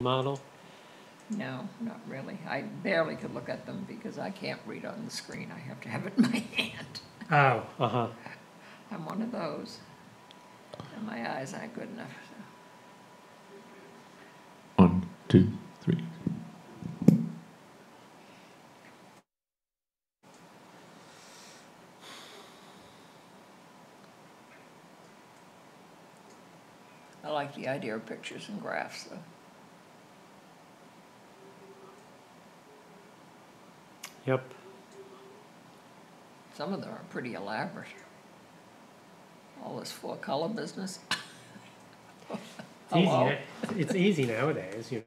model? No, not really. I barely could look at them because I can't read on the screen. I have to have it in my hand. Oh, uh-huh. I'm one of those. And my eyes aren't good enough. So. 1, 2, 3. I like the idea of pictures and graphs, though. Yep. Some of them are pretty elaborate. All this four-color business. It's easy nowadays, you know.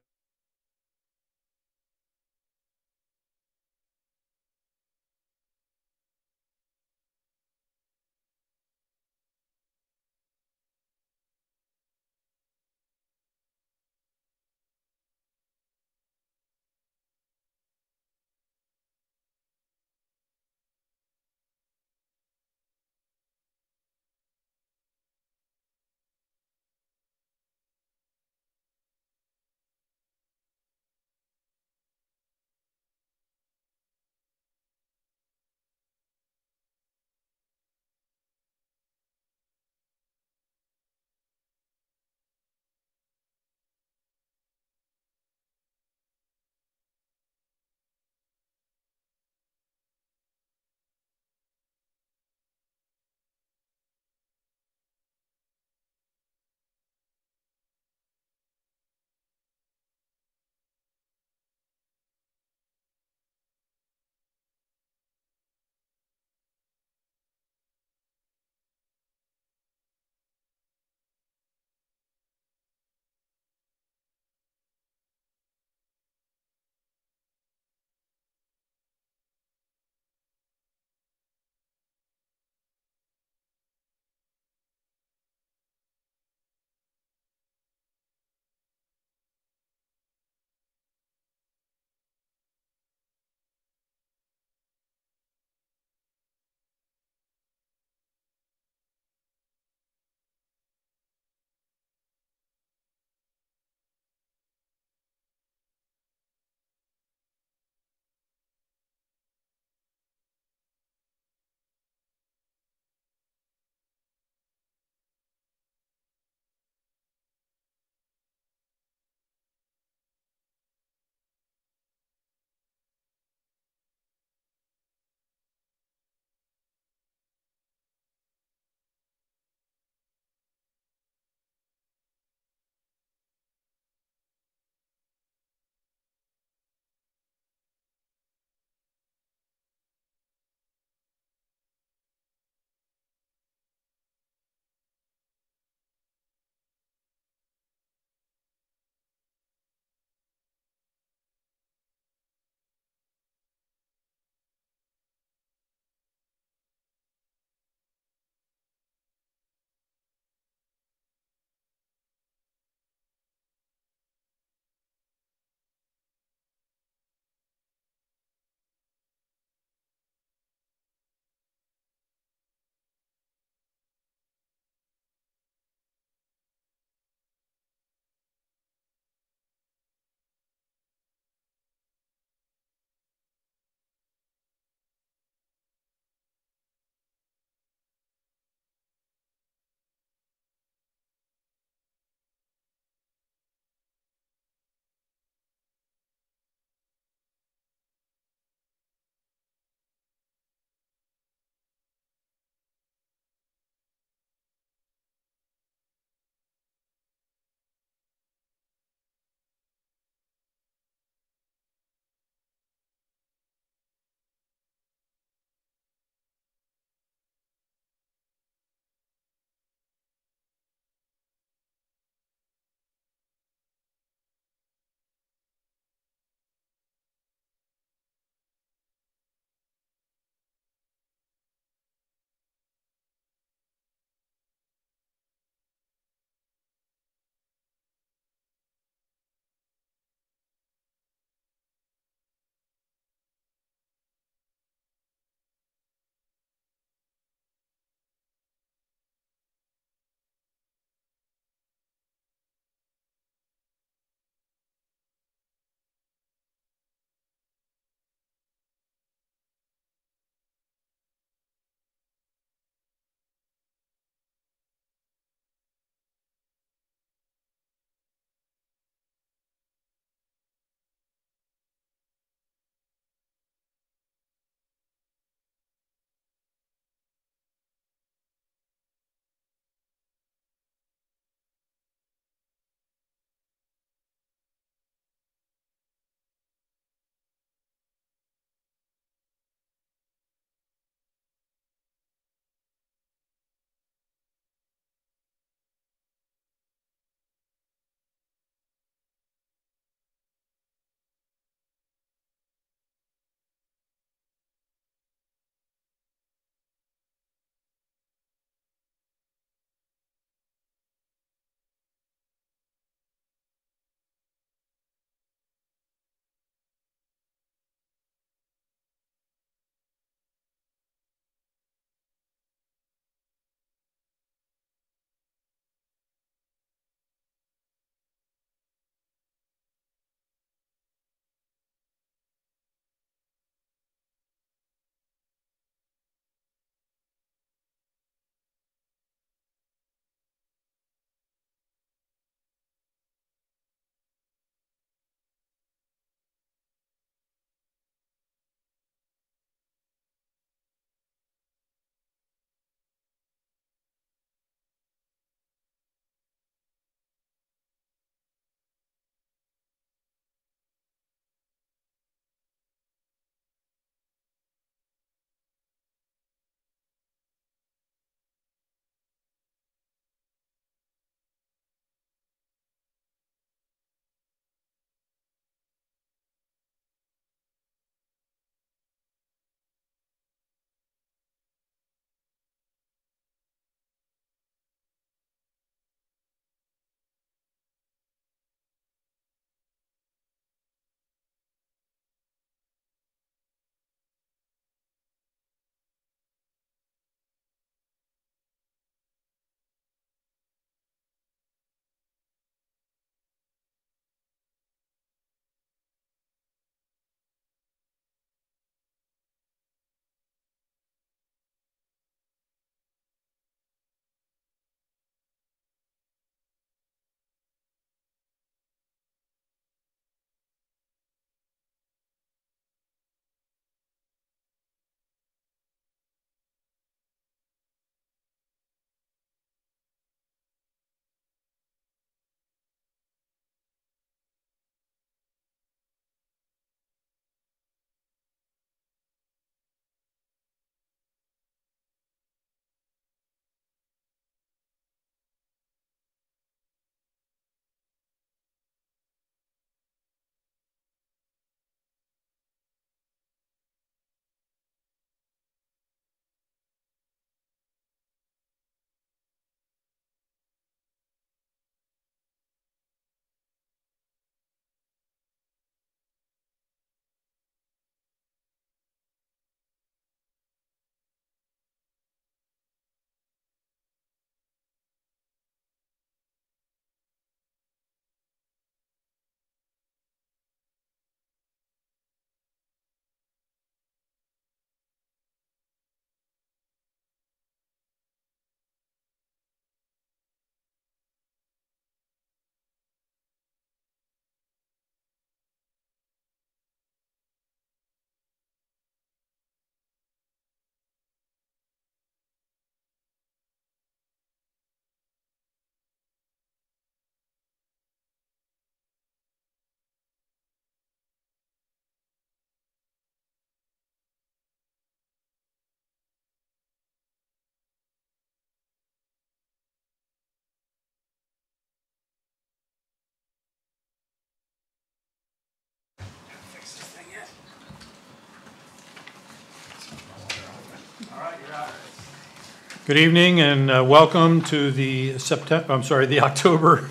Good evening and welcome to the October,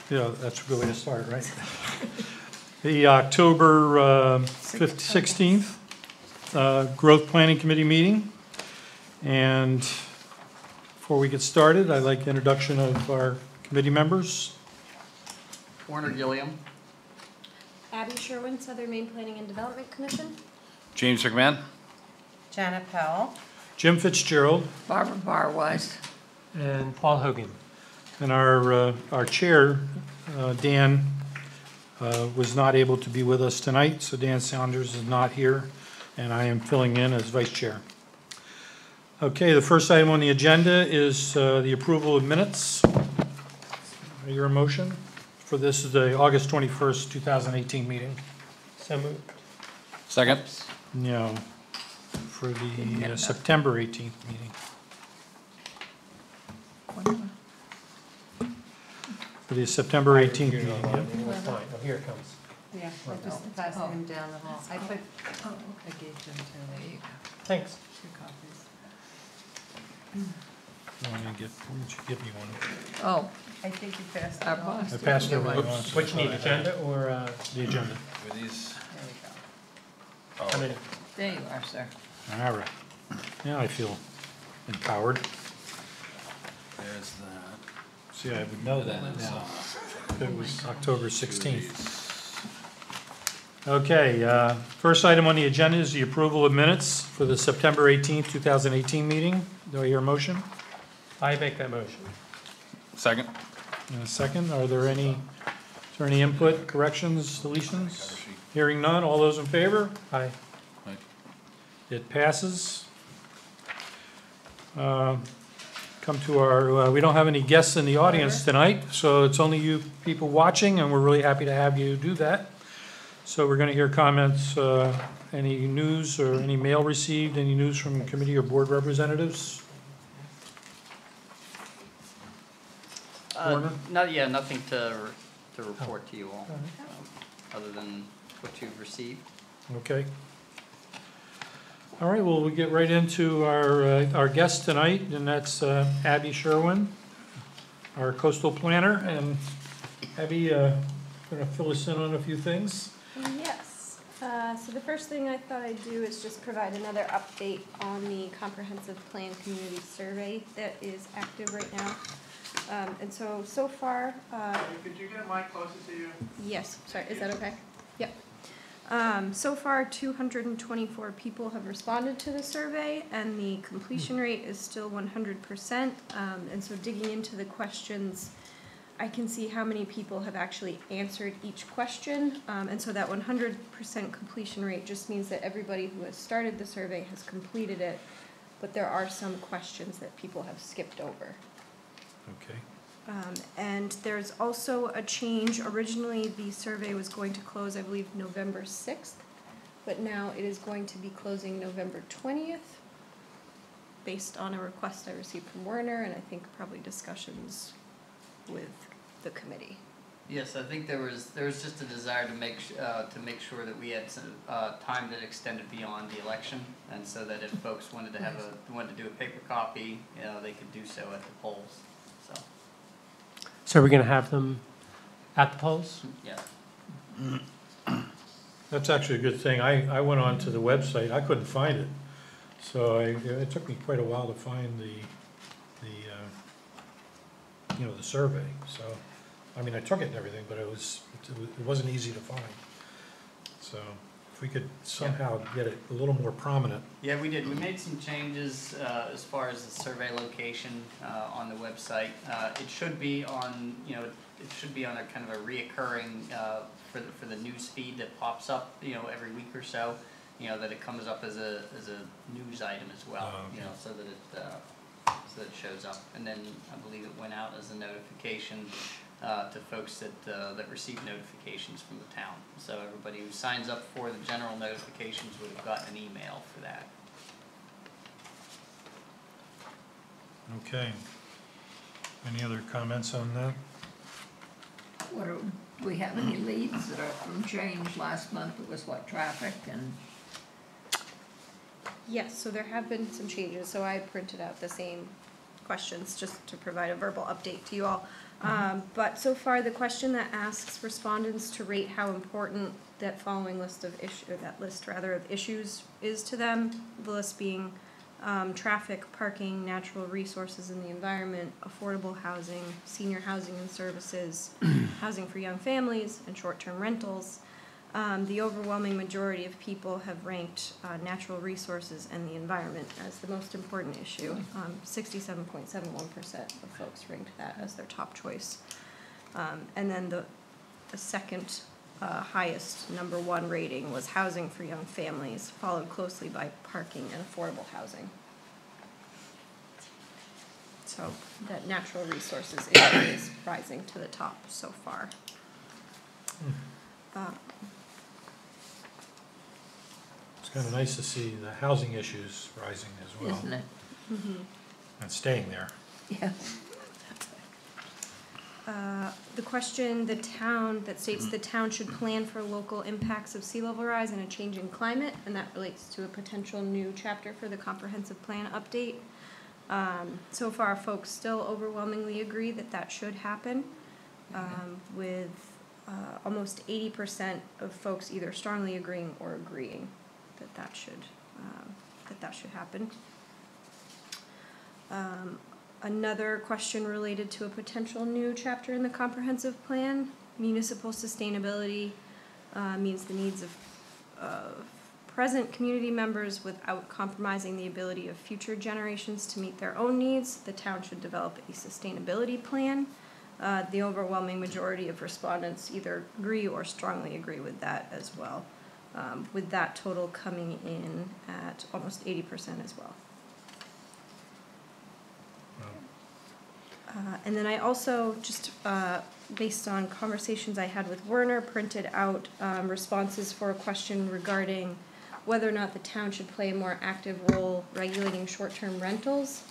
that's a good way to start, right? The October 16th Growth Planning Committee meeting. And before we get started, I'd like introduction of our committee members. Warner Gilliam. Abby Sherwin, Southern Maine Planning and Development Commission. James McMahon. Janet Powell. Jim Fitzgerald. Barbara Barwise. And Paul Hogan. And our chair, Dan, was not able to be with us tonight, so Dan Saunders is not here, and I am filling in as vice chair. Okay, the first item on the agenda is the approval of minutes. Your motion for this is the August 21st, 2018 meeting. So moved. Second. No, for the September 18th meeting. For the September 18th meeting, yep. Oh, here it comes. Yeah, I just passed him down the hall. I gave them to Thanks. 2 copies. Why don't you give me one? Oh, I think you passed it our all. boss. I passed didn't everything give on. us- What you need, agenda or, The agenda. Were these? There you go. I mean, There you are, sir. All right. Now I feel empowered. There's that. See, I would know that now. If it was October 16th. Okay, first item on the agenda is the approval of minutes for the September 18th, 2018 meeting. Do I hear a motion? I make that motion. Second. And a second. Is there any input, corrections, deletions? Hearing none. All those in favor? Aye. It passes. Come to our, we don't have any guests in the audience tonight, so it's only you people watching, and we're really happy to have you do that. So we're going to hear comments, any news or any mail received, any news from committee or board representatives? Warner? Nothing to report to you all, other than what you've received. Okay. All right, well, we get right into our guest tonight, and that's Abby Sherwin, our coastal planner. And Abby, going to fill us in on a few things. Yes. So the first thing I thought I'd do is just provide another update on the comprehensive plan community survey that is active right now. And so far. Could you get a mic closer to you? Yes, sorry, is that okay? Yep. So far, 224 people have responded to the survey, and the completion rate is still 100%. And so digging into the questions, I can see how many people have actually answered each question. And so that 100% completion rate just means that everybody who has started the survey has completed it, but there are some questions that people have skipped over. Okay. And there's also a change. Originally, the survey was going to close, I believe, November 6th, but now it is going to be closing November 20th, based on a request I received from Werner, and I think probably discussions with the committee. Yes, I think there was just a desire to make sure that we had some time that extended beyond the election, and so that if folks wanted to do a paper copy, they could do so at the polls. So we're going to have them at the polls? Yeah. That's actually a good thing. I went on to the website. I couldn't find it. So it took me quite a while to find the survey. So, I mean, I took it and everything, but it wasn't easy to find. So if we could somehow get it a little more prominent. Yeah, we did. We made some changes as far as the survey location on the website. It should be on, it should be on a kind of a reoccurring for the news feed that pops up, every week or so. That it comes up as a news item as well. Okay. So that it shows up. And then I believe it went out as a notification to folks that receive notifications from the town. So everybody who signs up for the general notifications would have gotten an email for that. Okay. Any other comments on that? Do we have any leads that are from change? Last month it was what, traffic and Yes, so there have been some changes, so I printed out the same questions just to provide a verbal update to you all. But so far, the question that asks respondents to rate how important that following list of of issues is to them, the list being traffic, parking, natural resources in the environment, affordable housing, senior housing and services, housing for young families, and short-term rentals. The overwhelming majority of people have ranked natural resources and the environment as the most important issue. 67.71% of folks ranked that as their top choice. And then the second highest, number one rating was housing for young families, followed closely by parking and affordable housing. So that natural resources issue is rising to the top so far. It's kind of nice to see the housing issues rising as well. Isn't it? And staying there. Yeah. The question, that states the town should plan for local impacts of sea level rise and a changing climate, and that relates to a potential new chapter for the comprehensive plan update. So far, folks still overwhelmingly agree that that should happen, with almost 80% of folks either strongly agreeing or agreeing that that should happen. Another question related to a potential new chapter in the comprehensive plan, municipal sustainability means the needs of present community members without compromising the ability of future generations to meet their own needs. The town should develop a sustainability plan. The overwhelming majority of respondents either agree or strongly agree with that as well, with that total coming in at almost 80% as well. And then I also, just based on conversations I had with Werner, printed out responses for a question regarding whether or not the town should play a more active role regulating short-term rentals.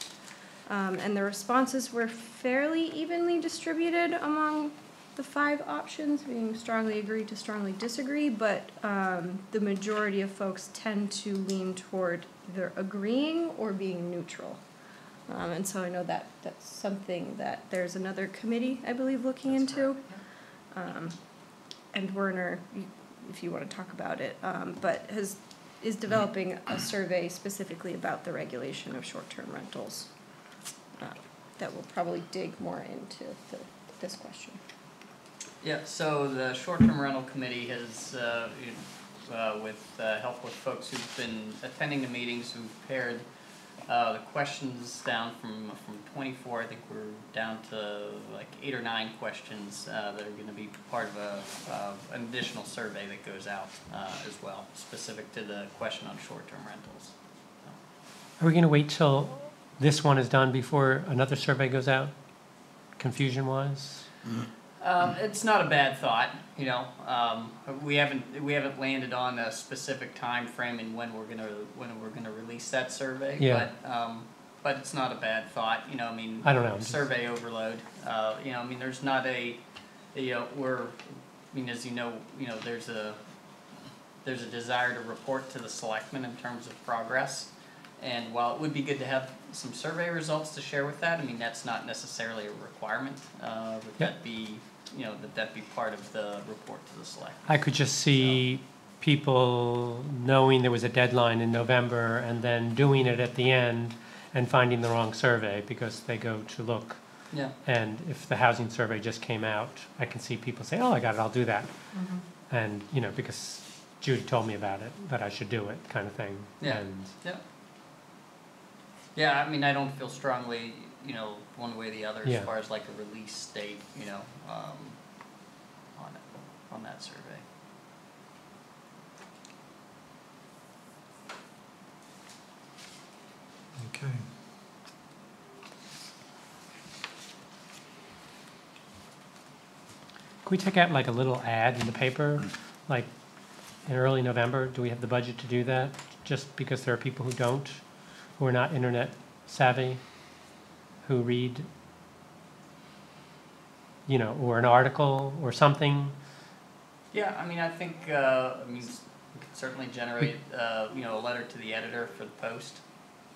And the responses were fairly evenly distributed among the 5 options, being strongly agree to strongly disagree, but the majority of folks tend to lean toward either agreeing or being neutral. And so I know that that's something that there's another committee, I believe, looking into. And Werner, if you want to talk about it, but is developing a survey specifically about the regulation of short-term rentals that will probably dig more into this question. Yeah, so the short-term rental committee has, with help with folks who've been attending the meetings, who've pared the questions down from 24, I think we're down to like 8 or 9 questions that are going to be part of an additional survey that goes out as well, specific to the question on short-term rentals. Are we going to wait till this one is done before another survey goes out, confusion-wise? It's not a bad thought, you know. We haven't landed on a specific time frame in when we're gonna release that survey. Yeah. But it's not a bad thought, you know. I mean, I don't know. Survey overload. You know, I mean, there's not a, you know, as you know, there's a desire to report to the selectmen in terms of progress. And while it would be good to have some survey results to share with that, I mean, that's not necessarily a requirement. That be part of the report to the select. I could just see people knowing there was a deadline in November and then doing it at the end and finding the wrong survey because they go to look. Yeah. And if the housing survey just came out, I can see people say, oh, I got it, I'll do that. Mm-hmm. And, you know, because Judy told me about it, that I should do it kind of thing. Yeah. And Yeah, I mean, I don't feel strongly, you know, one way or the other Yeah. as far as like a release date, you know, on that survey. Okay. Can we take out like a little ad in the paper, like in early November? Do we have the budget to do that? Just because there are people who don't, who are not internet savvy, who read, you know, or an article or something. Yeah, I mean, I think, We could certainly generate, a letter to the editor for the Post.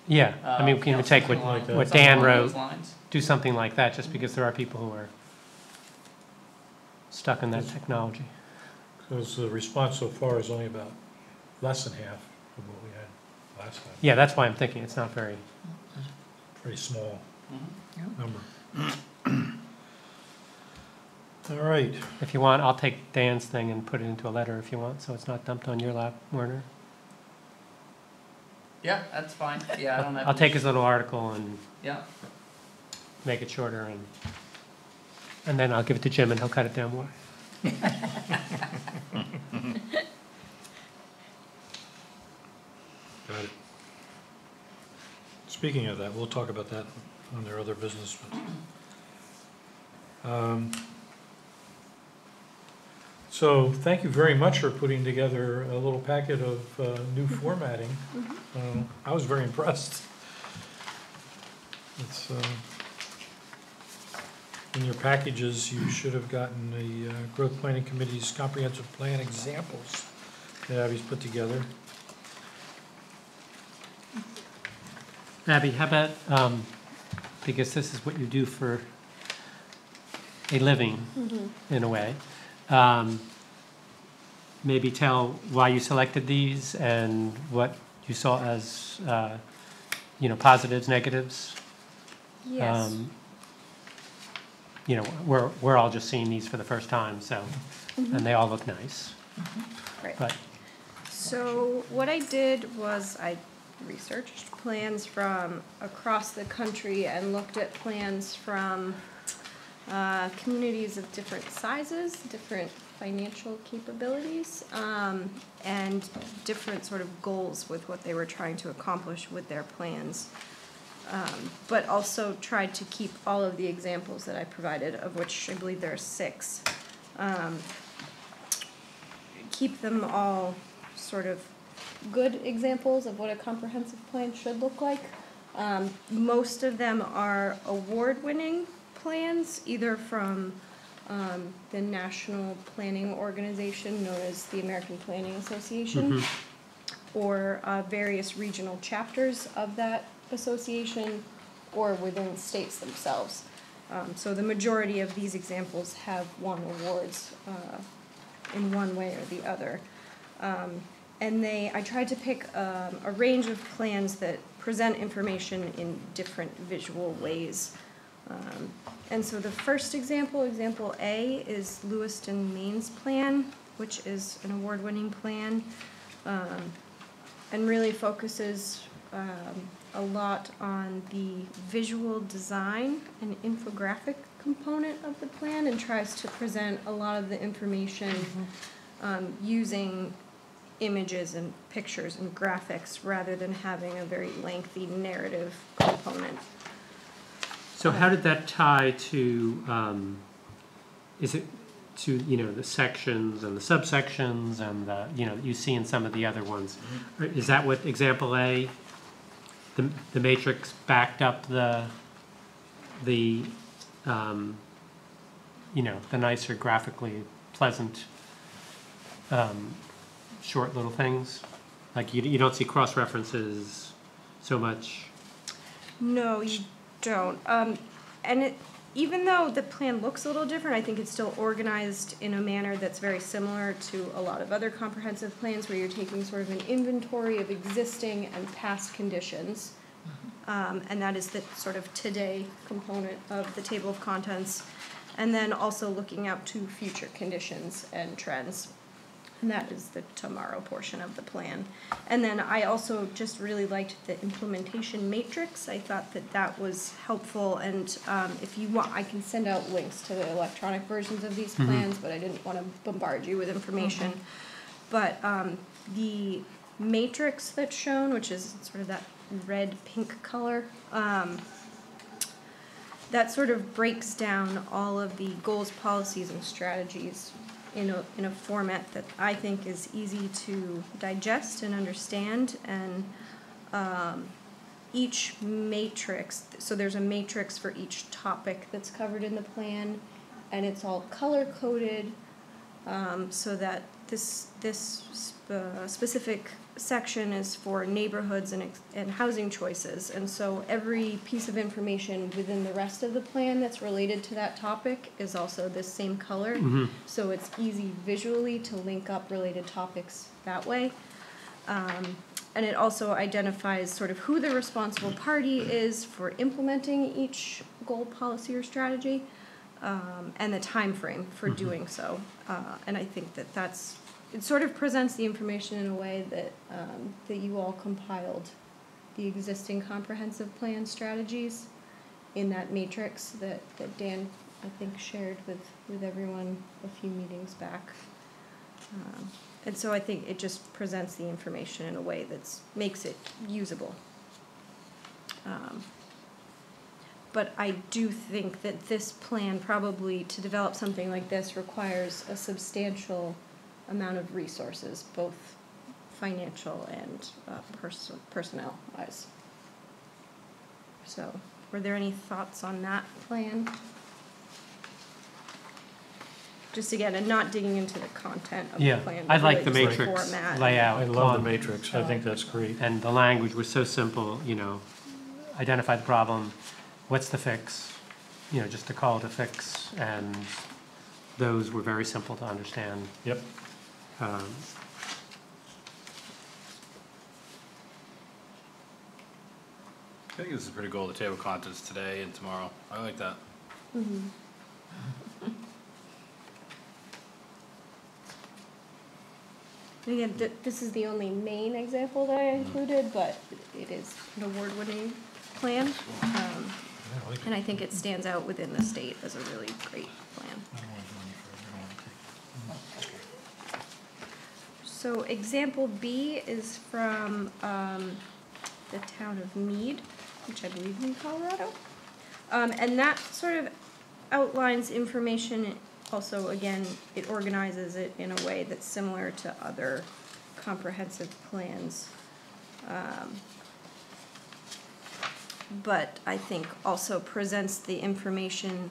Yeah, I mean, we can even take something what along- what something Dan along wrote, those lines. do something like that, just because there are people who are stuck in that technology. Because the response so far is only about less than half of what we had last time. Yeah, that's why I'm thinking it's not very, Very small Mhm. number. All right, if you want, I'll take Dan's thing and put it into a letter if you want, so it's not dumped on your lap, Werner. Yeah, that's fine. Yeah, I don't have. I'll an take issue. his little article and Yeah, make it shorter, and then I'll give it to Jim and he'll cut it down more. got it. Speaking of that, we'll talk about that on their other business. So thank you very much for putting together a little packet of new formatting. I was very impressed. It's, in your packages, you should have gotten the Growth Planning Committee's comprehensive plan examples that Abby's put together. Abby, how about, because this is what you do for a living, in a way, maybe tell why you selected these and what you saw as, positives, negatives. Yes. We're all just seeing these for the first time, so, and they all look nice. Right. But So what I did was I researched plans from across the country and looked at plans from communities of different sizes, different financial capabilities, and different sort of goals with what they were trying to accomplish with their plans. But also tried to keep all of the examples that I provided, of which I believe there are 6. Keep them all sort of good examples of what a comprehensive plan should look like. Most of them are award-winning plans, either from the National Planning Organization, known as the American Planning Association, or various regional chapters of that association, or within states themselves. So the majority of these examples have won awards in one way or the other. And I tried to pick a range of plans that present information in different visual ways. And so the first example, example A, is Lewiston, Maine's plan, which is an award-winning plan, and really focuses a lot on the visual design and infographic component of the plan, and tries to present a lot of the information using images and pictures and graphics rather than having a very lengthy narrative component. So how did that tie to, is it to, the sections and the subsections and the, you see in some of the other ones? Is that what example A, the matrix backed up the nicer graphically pleasant, short little things? Like you don't see cross-references so much? No, you don't. Even though the plan looks a little different, I think it's still organized in a manner that's very similar to a lot of other comprehensive plans, where you're taking sort of an inventory of existing and past conditions. And that is the sort of today component of the table of contents. And then also looking out to future conditions and trends. And that is the tomorrow portion of the plan. And then I also just really liked the implementation matrix. I thought that was helpful, and if you want, I can send out links to the electronic versions of these plans, but I didn't want to bombard you with information. But the matrix that's shown, which is sort of that red-pink color, that sort of breaks down all of the goals, policies, and strategies in a format that I think is easy to digest and understand. And each matrix, so there's a matrix for each topic that's covered in the plan, and it's all color-coded so that specific section is for neighborhoods and housing choices. And so every piece of information within the rest of the plan that's related to that topic is also this same color. So it's easy visually to link up related topics that way. And it also identifies sort of who the responsible party is for implementing each goal, policy, or strategy, and the time frame for doing so. And I think it sort of presents the information in a way that that you all compiled the existing comprehensive plan strategies in that matrix that Dan, I think, shared with everyone a few meetings back. And so I think it just presents the information in a way that makes it usable. But I do think that this plan, probably to develop something like this, requires a substantial amount of resources, both financial and personnel-wise. So, were there any thoughts on that plan? Just again, and not digging into the content of the Yeah, plan. I but like the really just matrix format. layout. I love the on- matrix, I think that's great. And the language was so simple, you know, identify the problem, what's the fix, you know, just to call it a fix, and those were very simple to understand. Yep. Um, I think this is pretty cool, the table of contents today and tomorrow. I like that. Again, this is the only main example that I included, but it is an award-winning plan. And I think it stands out within the state as a really great plan. So example B is from the town of Meade, which I believe is in Colorado. And that sort of outlines information. Also, again, it organizes it in a way that's similar to other comprehensive plans. But I think also presents the information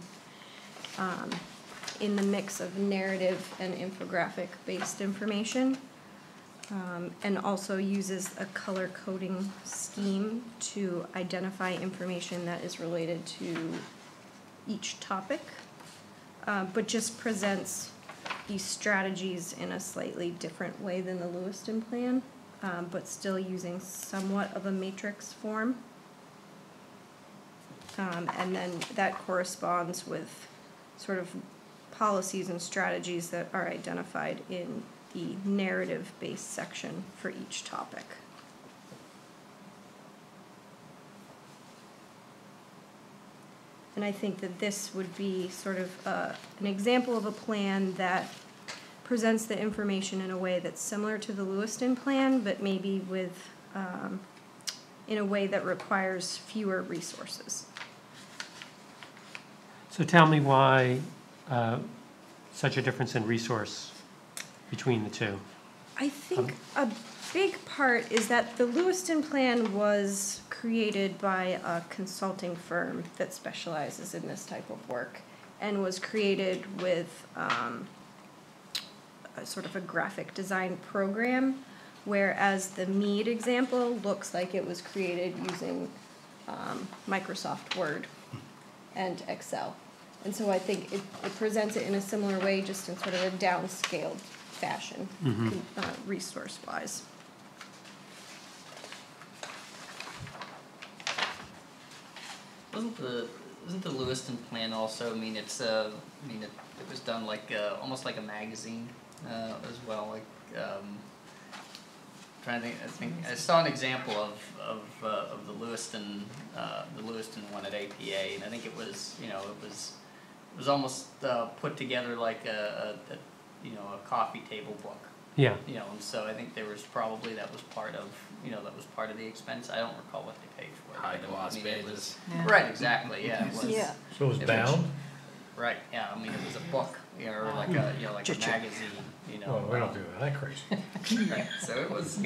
in the mix of narrative and infographic-based information. And also uses a color coding scheme to identify information that is related to each topic. But just presents these strategies in a slightly different way than the Lewiston plan, but still using somewhat of a matrix form. And then that corresponds with sort of policies and strategies that are identified in the narrative-based section for each topic. And I think that this would be sort of an example of a plan that presents the information in a way that's similar to the Lewiston plan, but maybe with, in a way that requires fewer resources. So tell me why such a difference in resource between the two? I think a big part is that the Lewiston plan was created by a consulting firm that specializes in this type of work and was created with a sort of a graphic design program, whereas the Meade example looks like it was created using Microsoft Word and Excel. And so I think it presents it in a similar way, just in sort of a downscaled fashion, resource-wise. Isn't the Lewiston plan also, I mean, it was done like, almost like a magazine, as well, like, trying to think, I saw an example of the Lewiston one at APA, and I think it was, you know, it was almost, put together like a coffee table book. Yeah. You know, and so I think that was part of the expense. I don't recall what they paid for it. High but gloss I mean, it pages. was- Yeah. Right, exactly, yeah, it was. Yeah. So it was It bound? Right, yeah, I mean, it was a book, you know, or like a, like a magazine, you know. Oh, we don't do that crazy. Right, so it was,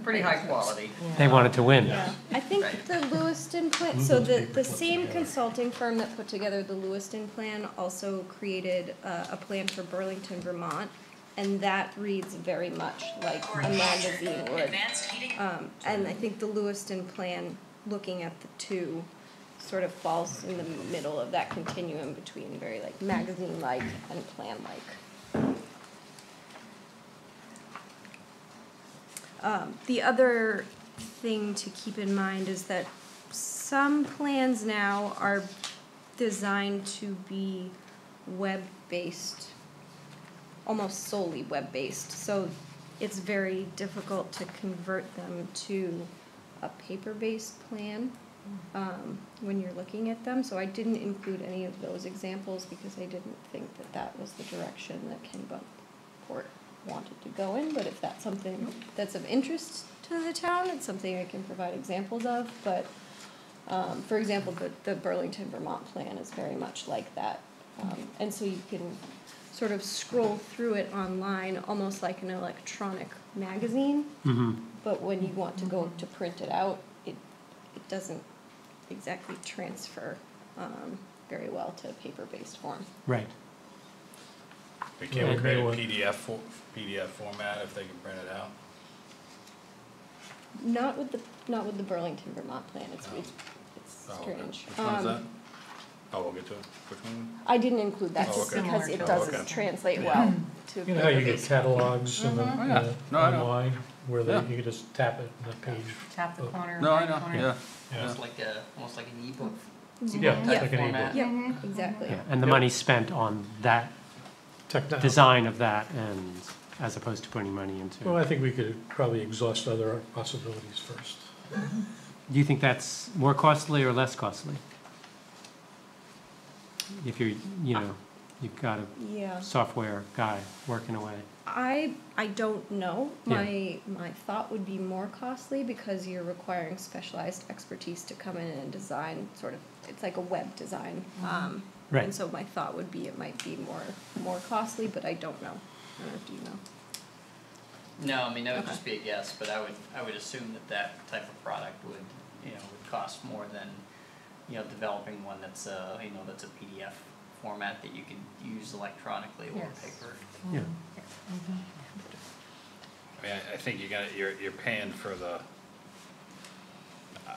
pretty high quality. They wanted to win. Yeah, I think Right. the Lewiston plan, so the same consulting firm that put together the Lewiston plan also created a plan for Burlington, Vermont, and that reads very much like a magazine would. And I think the Lewiston plan, looking at the two, sort of falls in the middle of that continuum between very like magazine-like and plan-like. The other thing to keep in mind is that some plans now are designed to be web-based, almost solely web-based. So it's very difficult to convert them to a paper-based plan when you're looking at them. So I didn't include any of those examples because I didn't think that that was the direction that Kennebunkport wanted to go in. But if that's something that's of interest to the town, it's something I can provide examples of. But for example, the Burlington, Vermont plan is very much like that. And so you can sort of scroll through it online, almost like an electronic magazine. Mm-hmm. But when you want to go to print it out, it doesn't exactly transfer very well to paper-based form. Right. They can't Yeah, create a they would. PDF format if they can print it out. Not with the Burlington, Vermont plan. It's Oh, okay. strange. Which one is that? Oh, we'll get to it. Which one? I didn't include that Oh, just okay. because it Similar to- doesn't okay. translate Yeah. well to You know how you get paper-based. catalogs in the, Oh, yeah. No, I know. online, where Yeah. you can just tap it in the page? Tap the corner, No, I right know, corner. yeah. Yeah, Almost like an ebook. yeah, Yeah. like an Format. ebook. Yep, exactly. Yeah, and the Yep. money spent on that Technology. design of that, and as opposed to putting money into. Well, I think we could probably exhaust other possibilities first. Do you think that's more costly or less costly? If you're, you've got a Yeah. software guy working away. I don't know. Yeah. My thought would be more costly because you're requiring specialized expertise to come in and design sort of, it's like a web design. Right. And so my thought would be it might be more costly, but I don't know. I don't know if you know. No, I mean, that would Okay. just be a guess, but I would assume that type of product would cost more than, developing one that's that's a PDF format that you can use electronically or Yes. paper. Yeah. I mean, I think you're paying for the,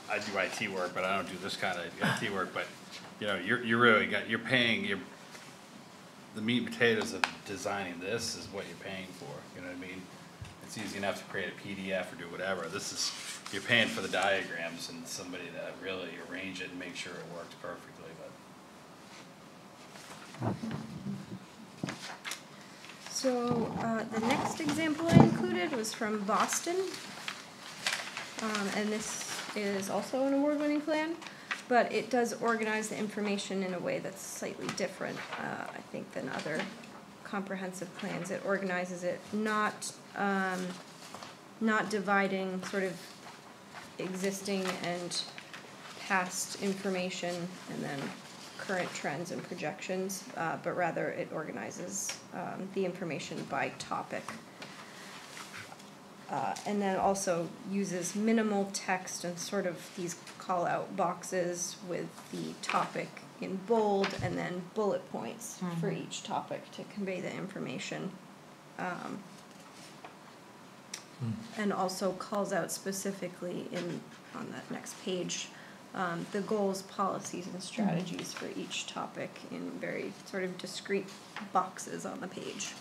I do IT work, but I don't do this kind of IT work, but, you're paying, the meat and potatoes of designing this is what you're paying for, you know what I mean? It's easy enough to create a PDF or do whatever, you're paying for the diagrams and somebody to really arrange it and make sure it works perfectly, but. So the next example I included was from Boston. And this is also an award-winning plan, but it does organize the information in a way that's slightly different, I think, than other comprehensive plans. It organizes it not dividing sort of existing and past information and then current trends and projections, but rather it organizes the information by topic. And then also uses minimal text and sort of these call-out boxes with the topic in bold and then bullet points for each topic to convey the information. And also calls out specifically on that next page the goals, policies, and strategies for each topic in very sort of discrete boxes on the page.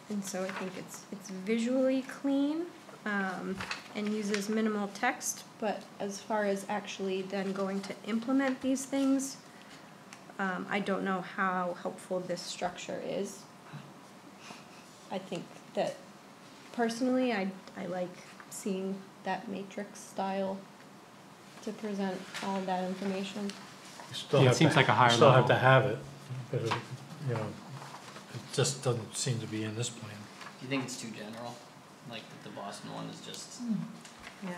And so I think it's visually clean and uses minimal text, but as far as actually then going to implement these things, I don't know how helpful this structure is. I think that personally I like seeing that matrix style to present all that information. You still Yeah, it have seems to- like a higher You still have level. to have it, but it just doesn't seem to be in this plan. Do you think it's too general? Like that the Boston one is just, Yeah,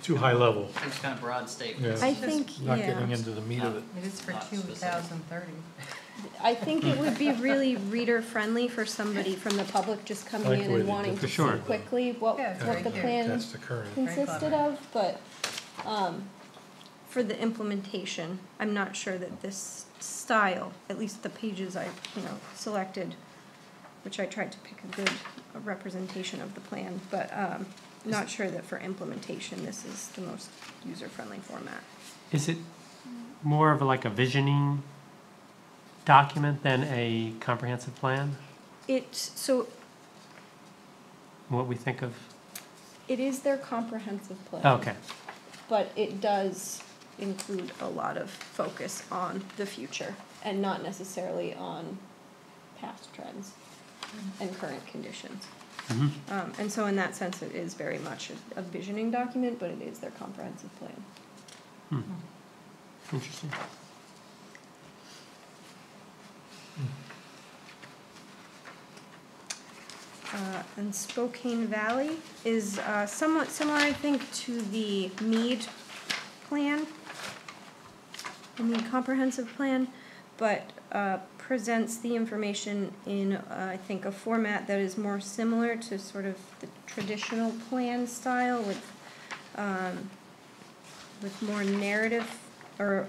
Too high level, it's kind of broad statements. Yeah. I think, not yeah. getting into the meat of it. it is for Not specific. 2030. I think it would be really reader-friendly for somebody from the public just I like coming the in way and they wanting did to For see sure. quickly what Yeah, it's the very clear. plan That's the current. consisted clever. of, but for the implementation, I'm not sure that this style, at least the pages I, selected, which I tried to pick a good representation of the plan, but not sure that for implementation, this is the most user-friendly format. Is it more of like a visioning document than a comprehensive plan? So What we think of? it is their comprehensive plan. Okay. But it does include a lot of focus on the future and not necessarily on past trends and current conditions. Mhm. And so in that sense, it is very much a visioning document, but it is their comprehensive plan. Interesting. And Spokane Valley is somewhat similar, I think, to the Mead plan, the Mead comprehensive plan, but presents the information in, I think, a format that is more similar to sort of the traditional plan style with more narrative, or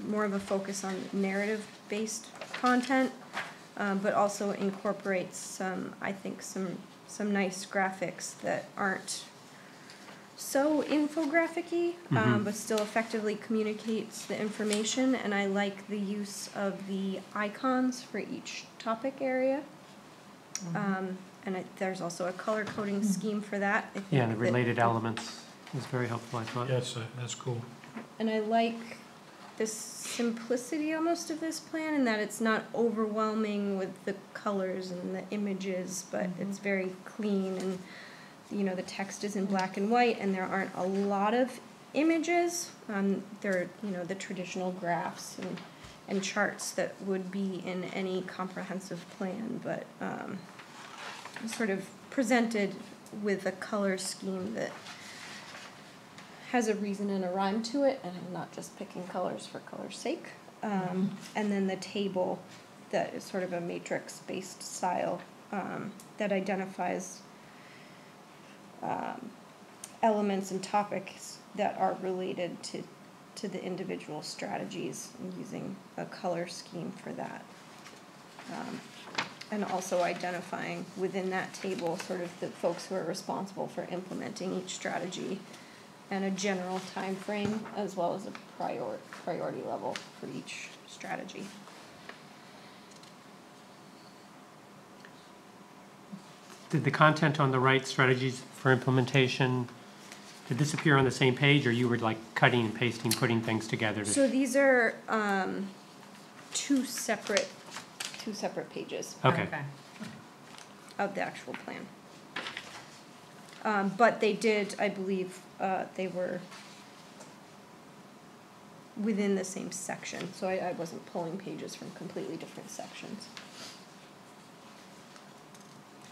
more of a focus on narrative-based content. But also incorporates some, I think, some nice graphics that aren't so infographic-y, but still effectively communicates the information. And I like the use of the icons for each topic area. There's also a color coding scheme for that. I think Yeah, and the that- related elements is very helpful, I thought. Yes, that's cool. And I like the simplicity almost of this plan in that it's not overwhelming with the colors and the images, but it's very clean, and the text is in black and white, and there aren't a lot of images. There are the traditional graphs and charts that would be in any comprehensive plan, but sort of presented with a color scheme that has a reason and a rhyme to it, and I'm not just picking colors for color's sake. And then the table that is sort of a matrix-based style that identifies elements and topics that are related to the individual strategies, and using a color scheme for that. And also identifying within that table sort of the folks who are responsible for implementing each strategy, and a general time frame, as well as a priority level for each strategy. Did the content on the right, strategies for implementation, did this appear on the same page, or you were like cutting and pasting, putting things together? So these are two separate pages Okay. of the actual plan. But they did, I believe, they were within the same section, so I wasn't pulling pages from completely different sections.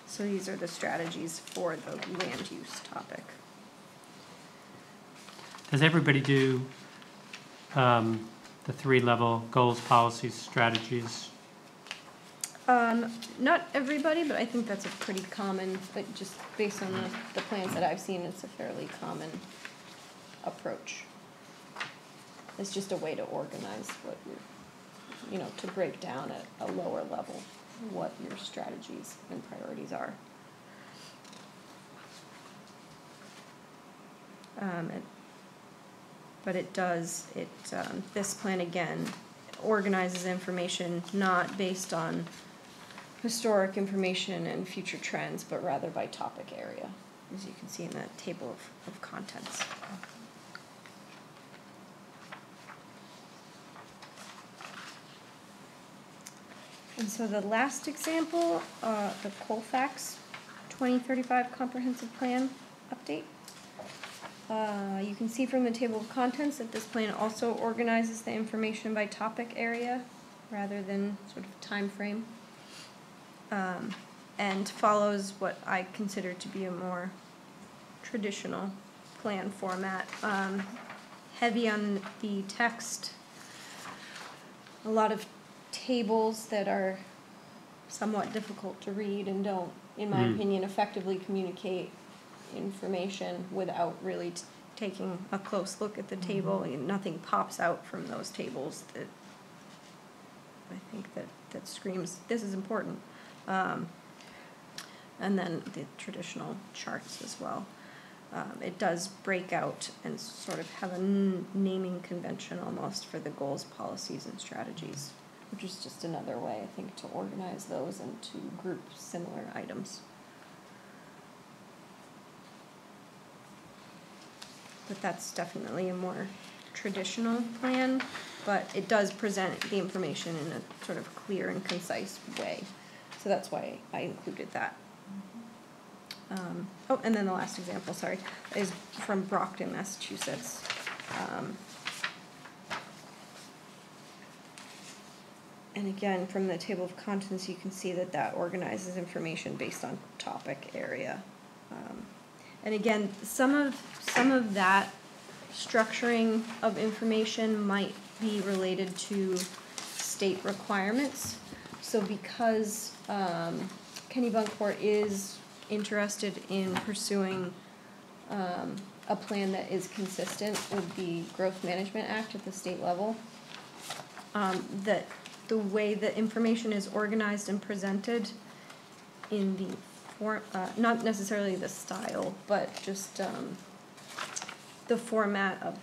So these are the strategies for the land use topic. Does everybody do the 3-level goals, policies, strategies? Not everybody, but I think that's a pretty common, but just based on the plans that I've seen, it's a fairly common approach. It's just a way to organize what you're, to break down at a lower level what your strategies and priorities are. But it does, this plan again organizes information not based on historic information and future trends, but rather by topic area, as you can see in that table of contents. And so the last example, the Colfax 2035 Comprehensive Plan update. You can see from the table of contents that this plan also organizes the information by topic area rather than sort of time frame, and follows what I consider to be a more traditional plan format, heavy on the text, a lot of tables that are somewhat difficult to read and don't, in my opinion, effectively communicate information without really taking a close look at the table, and nothing pops out from those tables that I think that screams, this is important. And then the traditional charts as well. It does break out and sort of have a naming convention almost for the goals, policies, and strategies, which is just another way, I think, to organize those and to group similar items. But that's definitely a more traditional plan, but it does present the information in a sort of clear and concise way. So that's why I included that. Oh, and then the last example, sorry, is from Brockton, Massachusetts. And again, from the table of contents, you can see that that organizes information based on topic area. And again, some of that structuring of information might be related to state requirements. So because Kennebunkport is interested in pursuing a plan that is consistent with the Growth Management Act at the state level, that the way the information is organized and presented in the form, not necessarily the style, but just the format of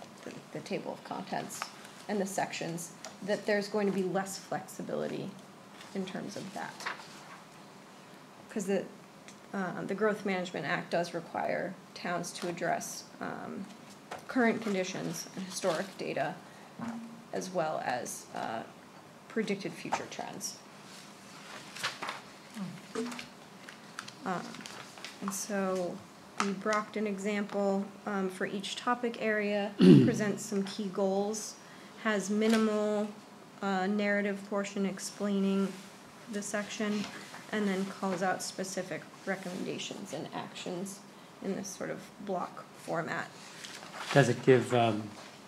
the table of contents and the sections, that there's going to be less flexibility in terms of that. Because the Growth Management Act does require towns to address current conditions and historic data, as well as predicted future trends. And so the Brockton example for each topic area presents some key goals, has minimal narrative portion explaining the section, and then calls out specific recommendations and actions in this sort of block format. Does it give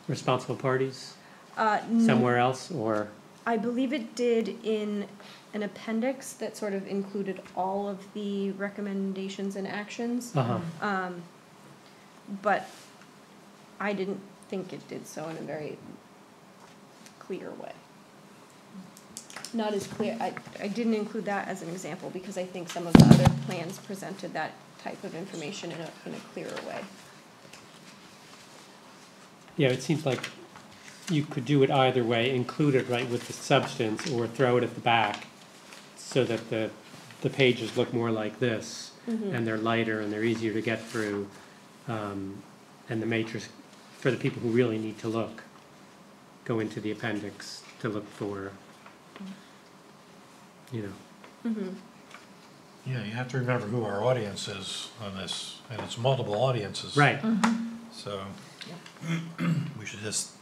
responsible parties somewhere else, or? I believe it did in an appendix that sort of included all of the recommendations and actions. But I didn't think it did so in a very clear way. Not as clear. I didn't include that as an example because I think some of the other plans presented that type of information in a clearer way. Yeah, it seems like you could do it either way, include it right with the substance, or throw it at the back so that the pages look more like this, and they're lighter and they're easier to get through, and the matrix, for the people who really need to look, go into the appendix to look for, you know. Yeah, you have to remember who our audience is on this, and it's multiple audiences. Right. So we should just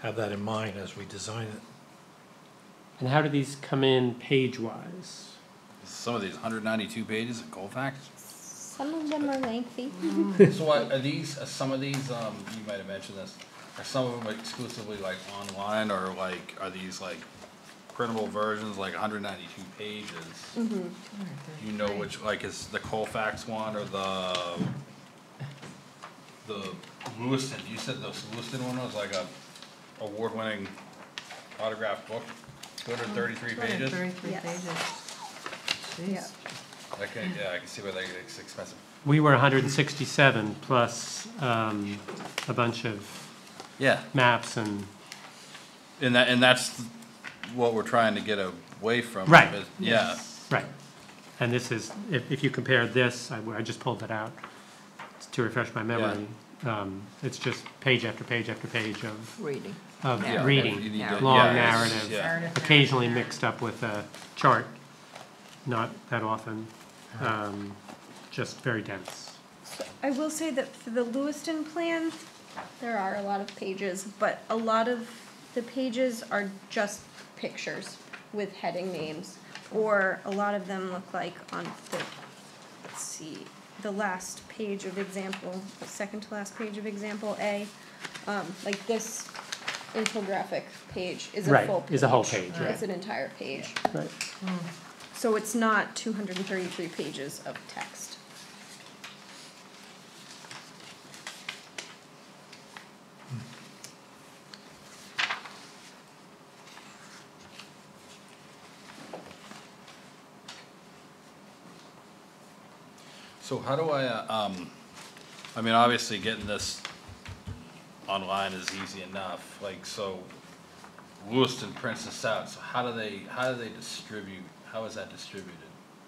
have that in mind as we design it. And how do these come in page-wise? Some of these 192 pages of Colfax. Some of them are lengthy. So what, are these, some of these, you might have mentioned this, are some of them exclusively like online, or like, are these like printable versions, like 192 pages? You know which, like, is the Colfax one or the Lewiston? You said the Lewiston one was like a award-winning autographed book, 233 pages? 233 Yes. pages. Yeah. Yeah, I can see why it's expensive. We were 167 plus a bunch of Yeah, maps and. and that's what we're trying to get away from. Right. is- Yeah, Right. And this is, if you compare this, I just pulled it out to refresh my memory. It's just page after page after page of Reading. Yeah, reading, you need to- long yeah, it's- narrative, yeah. Narrative, occasionally narrative. mixed up with a chart, not that often, just very dense. I will say that for the Lewiston plan, there are a lot of pages, but a lot of the pages are just pictures with heading names, or a lot of them look like on the, let's see, the last page of example, the second to last page of example A, like this infographic page is a Right, full page. is a whole page, right. It's an entire page. Right. So it's not 233 pages of text. So how do I mean, obviously getting this online is easy enough, like, so Lewiston prints this out, so how do they distribute, how is that distributed?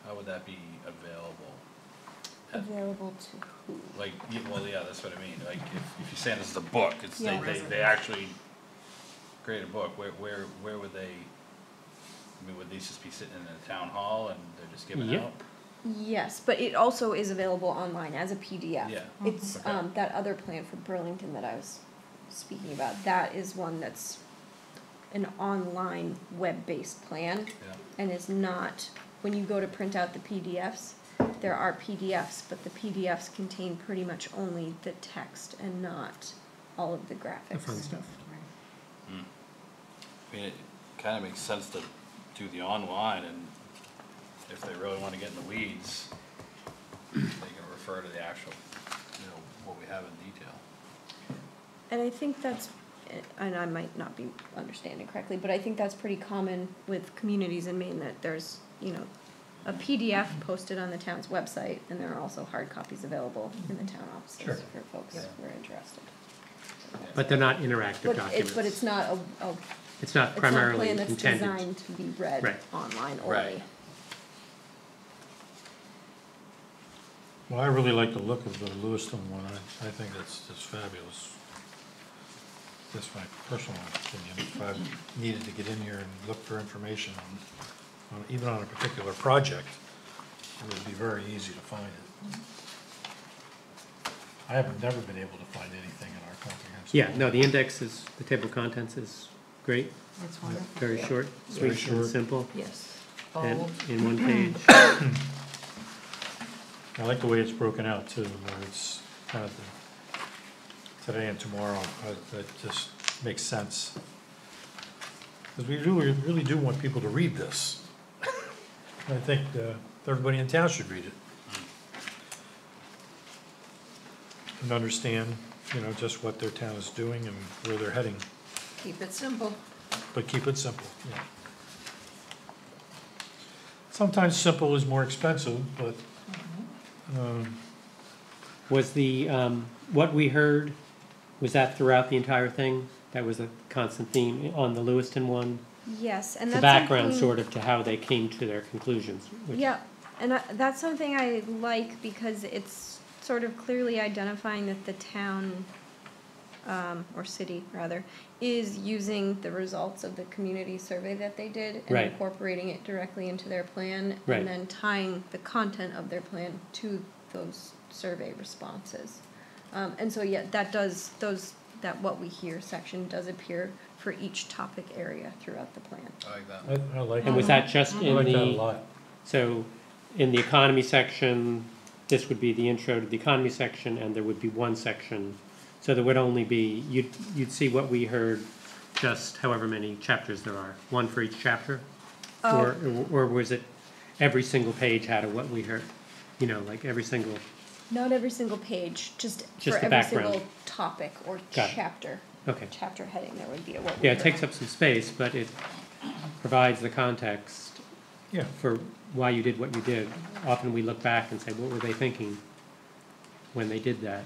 How would that be available? Available to who? Like, well, yeah, that's what I mean, like, if you're saying this is a book, it's, Yeah. they actually create a book, where would they, I mean, would these just be sitting in a town hall and they're just giving Yep. out? Yes, but it also is available online as a PDF. Yeah. It's, Okay. that other plan for Burlington that I was speaking about, that is one that's an online web-based plan Yeah, and is not, when you go to print out the PDFs, there are PDFs, but the PDFs contain pretty much only the text and not all of the graphics. The fun stuff. I mean, it kinda makes sense to do the online, and if they really wanna get in the weeds, they can refer to the actual, what we have in detail. And I think that's, and I might not be understanding correctly, but I think that's pretty common with communities in Maine, that there's, a PDF posted on the town's website, and there are also hard copies available in the town offices Sure. for folks who are interested. But they're not interactive documents. But it's not It's not it's not a primarily plan that's intended. designed to be read Right. online only. Right. Well, I really like the look of the Lewiston one. I think that's just fabulous. That's my personal opinion. If I needed to get in here and look for information on even on a particular project, it would be very easy to find it. I have never been able to find anything in our comprehensive. Yeah, no, the index is, the table of contents is great, It's wonderful. very short, Very sweet and short. simple, Yes. and Bold. in one page. I like the way it's broken out too, where it's kind of today and tomorrow. That just makes sense. Because we really do want people to read this. I think everybody in town should read it. And understand, just what their town is doing and where they're heading, Keep it simple. but keep it simple, yeah. Sometimes simple is more expensive, but, Was the, what we heard, was that throughout the entire thing? That was a constant theme on the Lewiston one? Yes, and The that's background something- sort of to how they came to their conclusions, which, Yeah, and that's something I like because it's sort of clearly identifying that the town, or city rather, is using the results of the community survey that they did and Right. incorporating it directly into their plan, Right. and then tying the content of their plan to those survey responses. And so, yeah, that what we hear section does appear for each topic area throughout the plan. I like that. I like and was it. that just I in like that a the, lot. so, in the economy section, this would be the intro to the economy section, and there would be one section, so there would only be, you'd see what we heard, just however many chapters there are, one for each chapter? Or was it every single page had a what we heard, like every single, Not every single page, just for the every background. single topic or Got it. chapter. okay. Chapter heading, there would be a what we Yeah, it heard. takes up some space, but it provides the context Yeah. for why you did what you did. Often we look back and say, what were they thinking when they did that?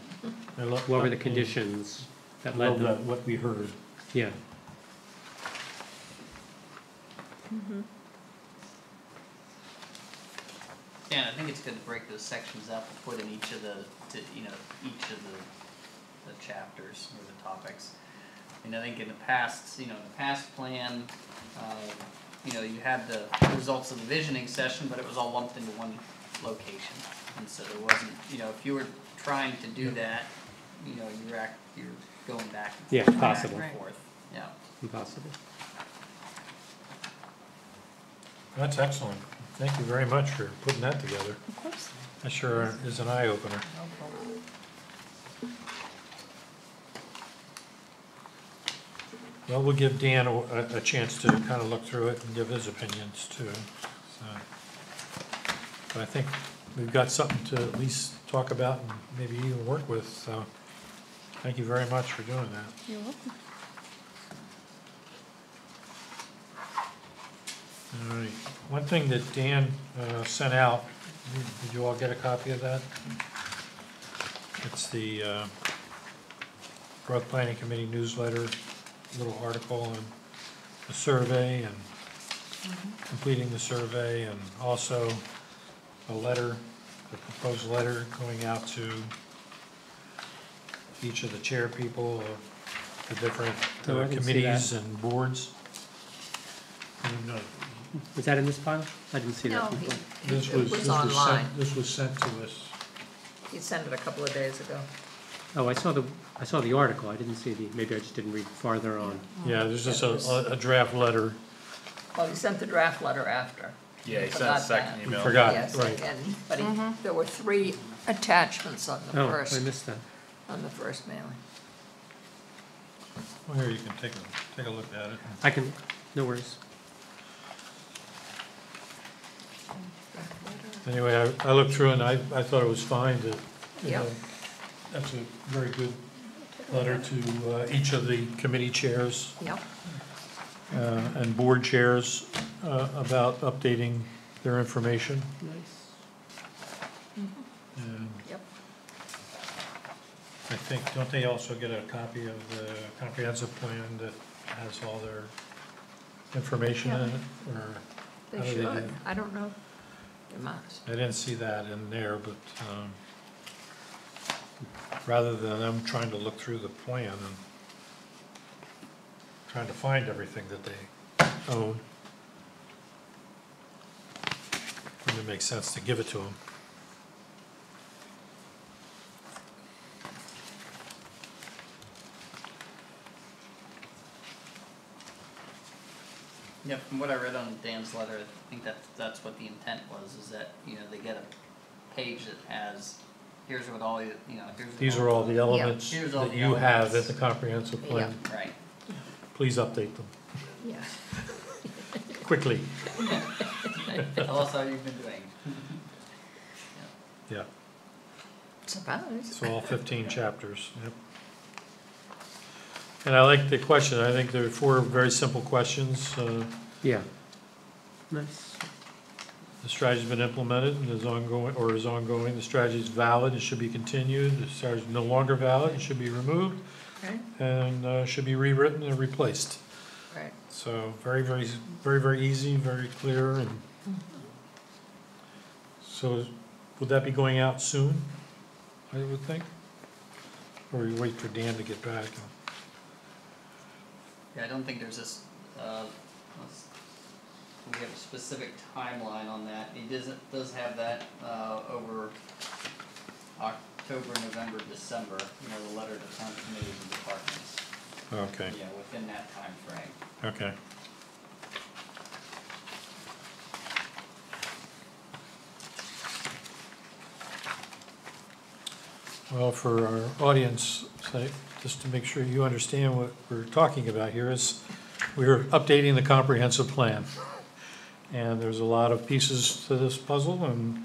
What were the conditions that led Love them? that, what we heard. Yeah, Yeah, and I think it's good to break those sections up and put in each of the chapters or the topics. And I think in the past, plan, you had the results of the visioning session, but it was all lumped into one location. And so there wasn't, if you were trying to do that, you're going back and forth. Yeah, back possible. and forth. Yeah. impossible. That's excellent. Thank you very much for putting that together. Of course. That sure is an eye-opener. Well, we'll give Dan a chance to kind of look through it and give his opinions too. So, but I think we've got something to at least talk about and maybe even work with, so thank you very much for doing that. You're welcome. All right, one thing that Dan sent out Did you all get a copy of that? It's the Growth Planning Committee newsletter, little article on the survey and completing the survey, and also a letter, the proposed letter going out to each of the chair people of the different Oh, I didn't see committees and boards. No, Was that in this file? I didn't see that No, before. it was online. This was sent to us. He sent it a couple of days ago. Oh, I saw the article, I didn't see maybe I just didn't read farther on. Yeah, there's just a draft letter. Well, he sent the draft letter after. Yeah, he sent a Forgot second that. We email. forgot, Yes, right. but there were 3 attachments on the Oh, I first, missed that. mailing. Well, here, you can take a look at it. I can, no worries. Anyway, I looked through and I thought it was fine to, you know, Yep. that's a very good letter to each of the committee chairs Yep, and board chairs about updating their information. Nice. And yep. I think, don't they also get a copy of the comprehensive plan that has all their information in it? Or how They do do should. it? I don't know. They must. I didn't see that in there, but rather than them trying to look through the plan and trying to find everything that they own, it makes sense to give it to them. Yeah, from what I read on Dan's letter, I think that's what the intent was, is that, you know, they get a page that has, here's what all, here's. These are all the elements Here's all that the you have elements. at the comprehensive plan. Right. Please update them Yeah. quickly. Tell us how you've been doing. Yeah, Suppose. it's all 15 chapters, yep. And I like the question. I think there are 4 very simple questions. Yeah. Nice. The strategy's been implemented and is ongoing. The strategy is valid and should be continued. The strategy is no longer valid and should be removed Right, and should be rewritten and replaced. right. So very, very, very, very easy, very clear. And so would that be going out soon, I would think? Or you wait for Dan to get back? Yeah, I don't think there's this, we have a specific timeline on that. He does have that, over October, November, December, you know, the letter to town committees and departments. Okay, Yeah, within that time frame. okay. Well, for our audience sake, just to make sure you understand what we're talking about here, is we're updating the comprehensive plan. And there's a lot of pieces to this puzzle, and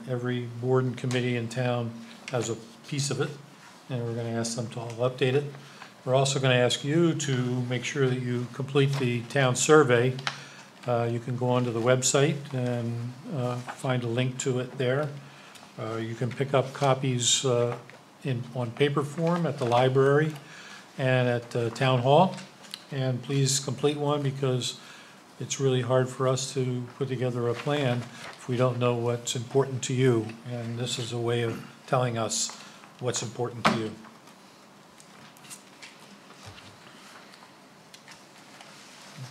every board and committee in town has a piece of it, and we're gonna ask them to all update it. We're also gonna ask you to make sure that you complete the town survey. You can go onto the website and find a link to it there. You can pick up copies on paper form at the library and at Town Hall. And please complete one, because it's really hard for us to put together a plan if we don't know what's important to you. And this is a way of telling us what's important to you.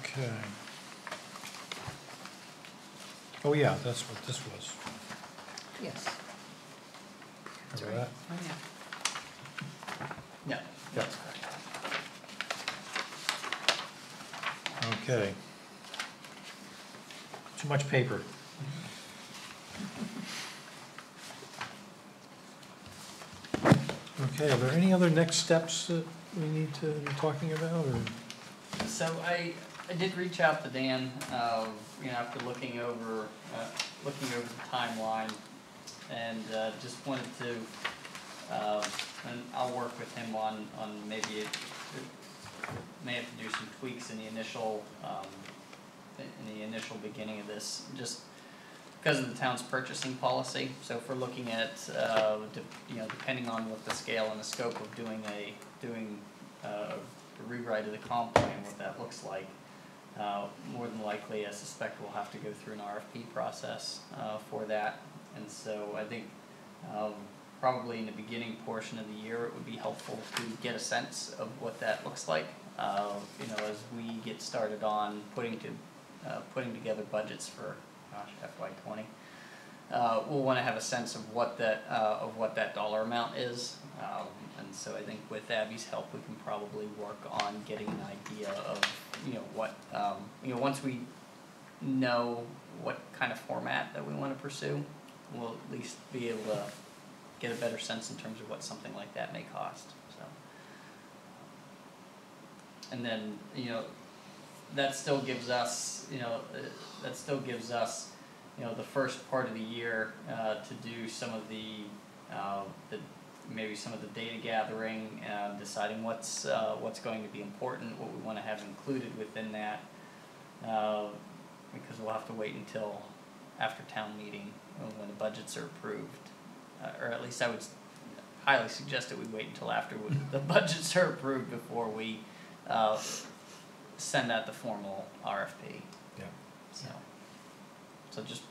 Okay. Oh, yeah, that's what this was. Yes. Remember that? Oh, yeah. Yeah. Yeah. Okay. Too much paper. Okay, are there any other next steps that we need to be talking about, or? So I did reach out to Dan, you know, after looking over the timeline, and just wanted to, and I'll work with him on maybe it may have to do some tweaks in the initial beginning of this, just because of the town's purchasing policy. So if we're looking at, depending on what the scale and the scope of doing a rewrite of the comp plan, what that looks like, more than likely, I suspect we'll have to go through an RFP process for that. And so I think probably in the beginning portion of the year, it would be helpful to get a sense of what that looks like. As we get started on putting together budgets for, FY20. We'll want to have a sense of what that dollar amount is. And so I think with Abby's help, we can probably work on getting an idea of, once we know what kind of format that we want to pursue, we'll at least be able to get a better sense in terms of what something like that may cost, so. And then, that still gives us, the first part of the year, to do some of maybe some of the data gathering, deciding what's going to be important, what we wanna have included within that, because we'll have to wait until after town meeting, when the budgets are approved. Or at least I would highly suggest that we wait until after the budgets are approved before we send out the formal RFP. Yeah. So just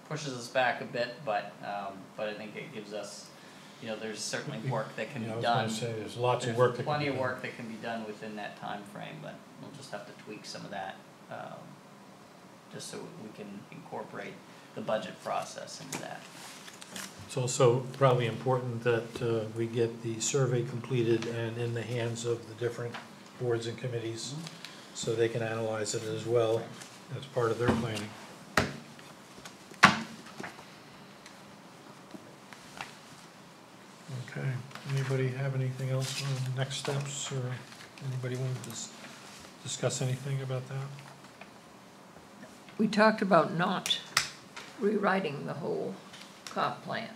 pushes us back a bit, but I think it gives us, there's certainly work that can be done. I was gonna say, there's lots of work that can be done. Plenty of work that can be done within that time frame, but we'll just have to tweak some of that, just so we can incorporate the budget process into that. It's also probably important that we get the survey completed and in the hands of the different boards and committees, so they can analyze it as well as part of their planning. Okay, anybody have anything else on next steps, or anybody want to discuss anything about that? We talked about not rewriting the whole comp plan.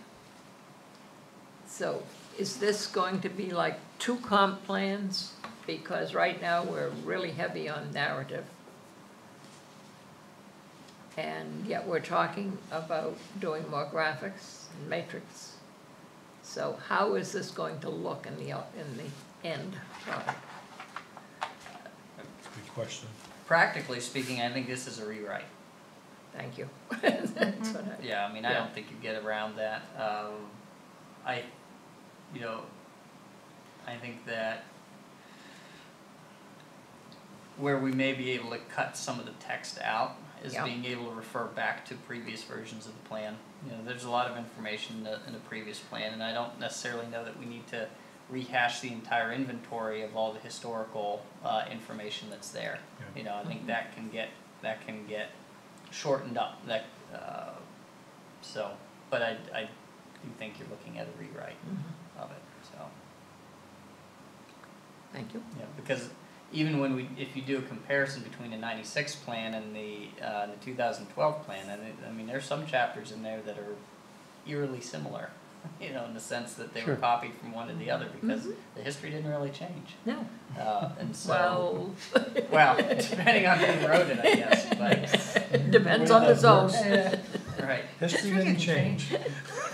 So is this going to be like 2 comp plans? Because right now we're really heavy on narrative. And yet we're talking about doing more graphics and matrix. So how is this going to look in the end product? Good question. Practically speaking, I think this is a rewrite. Thank you. That's what I. Yeah, I mean, I don't think you get around that. I think that where we may be able to cut some of the text out is being able to refer back to previous versions of the plan. There's a lot of information in the previous plan, and I don't necessarily know that we need to rehash the entire inventory of all the historical information that's there. Yeah. I think that can get shortened up. But I do think you're looking at a rewrite of it. So. Thank you. Yeah, because even if you do a comparison between the '96 plan and the 2012 plan, I mean, there's some chapters in there that are eerily similar, in the sense that they were copied from one to the other, because the history didn't really change. No. And so, well, depending on who wrote it, I guess, but. It depends on the zone. Right. History didn't change.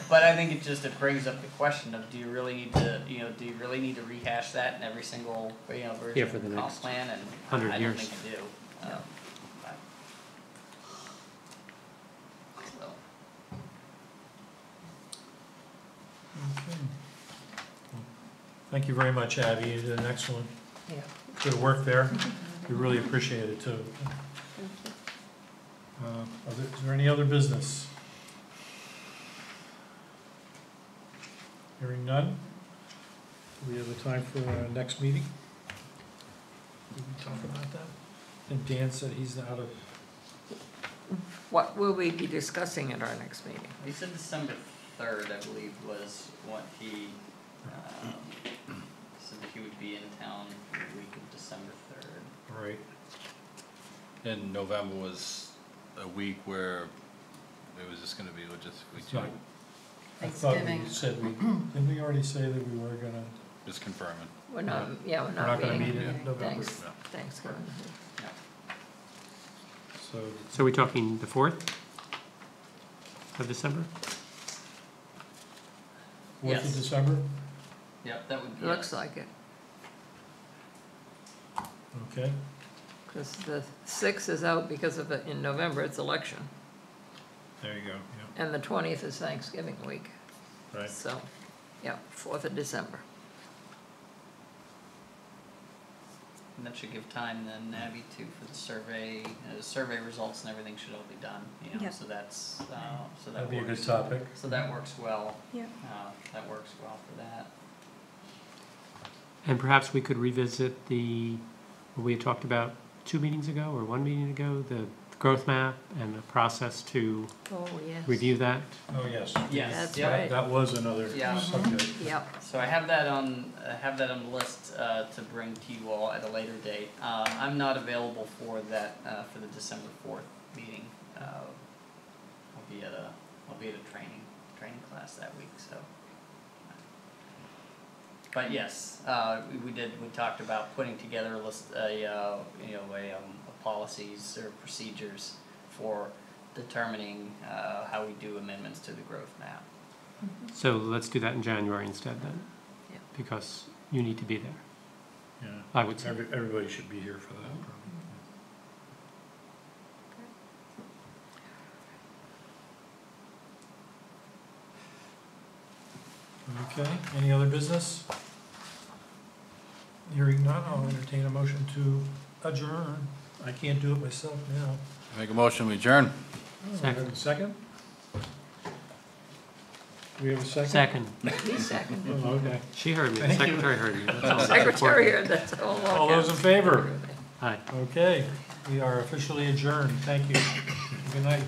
But I think it brings up the question of, do you really need to rehash that in every single, version for of the the comp next plan? And 100 I years. don't think you do. So. Okay. Well, thank you very much, Abby. You did an excellent bit of work there. We really appreciate it, too. Is there any other business? Hearing none. Do we have a time for our next meeting? Did we talk about that? And Dan said he's out of. What will we be discussing at our next meeting? He said December 3rd, I believe, was what he said that he would be in town for the week of December 3rd. Right. And November was a week where it was just gonna be logistically Right. too, I thought we Thanksgiving. said didn't we already say that we were gonna? just confirming. We're not, we're We're not not gonna meeting. meet in November. Thanksgiving. So So we're talking the 4th? of December? 4th Yes. of December? Yep, that would be. Looks like it, Okay. because the 6th is out because of, in November, it's election, There you go, and the 20th is Thanksgiving week. yeah, right. So, yeah, 4th of December. And that should give time then, Abby, too, for the survey results and everything should all be done, you know, Yep. so that's, so that That'd be a good works. topic. So that works well, Yeah. that works well for that. And perhaps we could revisit what we had talked about 2 meetings ago or 1 meeting ago, the growth map and the process to Oh, yes. review that. Oh, yes. Yes, That's yep. right. That was another Yeah. subject. Yep, So I have that on the list to bring to you all at a later date. I'm not available for that for the December 4th meeting. I'll be at a training class that week. So, but yes, we talked about putting together a list of policies or procedures for determining how we do amendments to the growth map. So let's do that in January instead then. Yeah. Because you need to be there, Yeah. I would say. Everybody should be here for that, probably. Okay, any other business? Hearing none, I'll entertain a motion to adjourn. I can't do it myself now. Make a motion, we adjourn. Oh, we have a second? Do we have a second? Second, he's second. Oh, okay. she heard me, the Thank you. secretary heard me, that's all that's Secretary important. here, that's all. All those in favor? Aye. Okay, we are officially adjourned. Thank you. Good night.